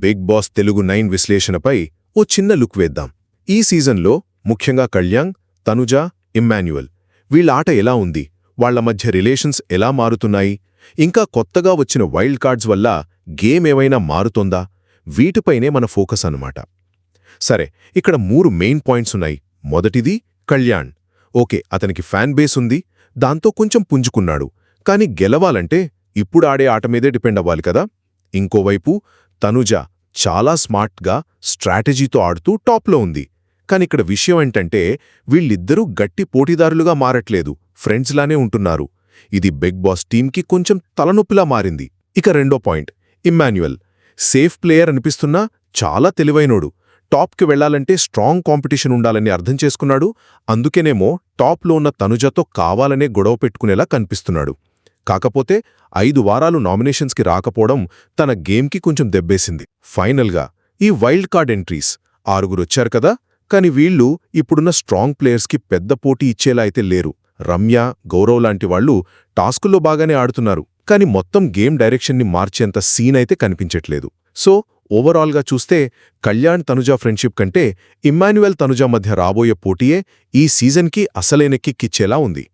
Big boss Telugu 9 విశ్లేషణపై ఓ చిన్న look వేద్దాం. ఈ సీజన్లో ముఖ్యంగా కళ్యాణ్, తనుజ, ఇమ్మాన్యుయల్ వీళ్ళ ఆట ఎలా ఉంది, వాళ్ల మధ్య రిలేషన్స్ ఎలా మారుతున్నాయి, ఇంకా కొత్తగా వచ్చిన వైల్డ్ కార్డ్స్ వల్ల గేమ్ ఏమైనా మారుతోందా, వీటిపైనే మన ఫోకస్ అన్నమాట. సరే, ఇక్కడ 3 మెయిన్ పాయింట్స్ ఉన్నాయి. మొదటిది కళ్యాణ్. ఓకే, అతనికి ఫ్యాన్ బేస్ ఉంది, దాంతో కొంచెం పుంజుకున్నాడు. కానీ గెలవాలంటే ఇప్పుడు ఆడే ఆట మీదే డిపెండ్ అవ్వాలి కదా. ఇంకోవైపు తనుజ చాలా స్మార్ట్గా స్ట్రాటజీతో ఆడుతూ టాప్లో ఉంది. కానిక్కడ విషయం ఏంటంటే వీళ్ళిద్దరూ గట్టి పోటీదారులుగా మారట్లేదు, ఫ్రెండ్స్లానే ఉంటున్నారు. ఇది బిగ్ బాస్ టీంకి కొంచెం తలనొప్పిలా మారింది. ఇక రెండో పాయింట్, ఇమ్మాన్యుయల్. సేఫ్ ప్లేయర్ అనిపిస్తున్నా చాలా తెలివైనోడు. టాప్కి వెళ్లాలంటే స్ట్రాంగ్ కాంపిటీషన్ ఉండాలని అర్థం చేసుకున్నాడు. అందుకేనేమో టాప్లో ఉన్న తనుజతో కావాలనే గొడవ పెట్టుకునేలా కనిపిస్తున్నాడు. కాకపోతే 5 వారాలు నామినేషన్స్కి రాకపోవడం తన గేమ్కి కొంచెం దెబ్బేసింది. ఫైనల్గా ఈ వైల్డ్ కార్డ్ ఎంట్రీస్ 6 వచ్చారు కదా, కాని వీళ్ళు ఇప్పుడున్న స్ట్రాంగ్ ప్లేయర్స్కి పెద్ద పోటీ ఇచ్చేలా అయితే లేరు. రమ్య, గౌరవ్ లాంటి వాళ్లు టాస్కుల్లో బాగానే ఆడుతున్నారు, కాని మొత్తం గేమ్ డైరెక్షన్ని మార్చేంత సీన్ అయితే కనిపించట్లేదు. సో ఓవరాల్గా చూస్తే కళ్యాణ్ తనుజ ఫ్రెండ్షిప్ కంటే ఇమ్మాన్యుయల్ తనుజ మధ్య రాబోయే పోటీయే ఈ సీజన్కి అసలైన కిక్ ఇచ్చేలా ఉంది.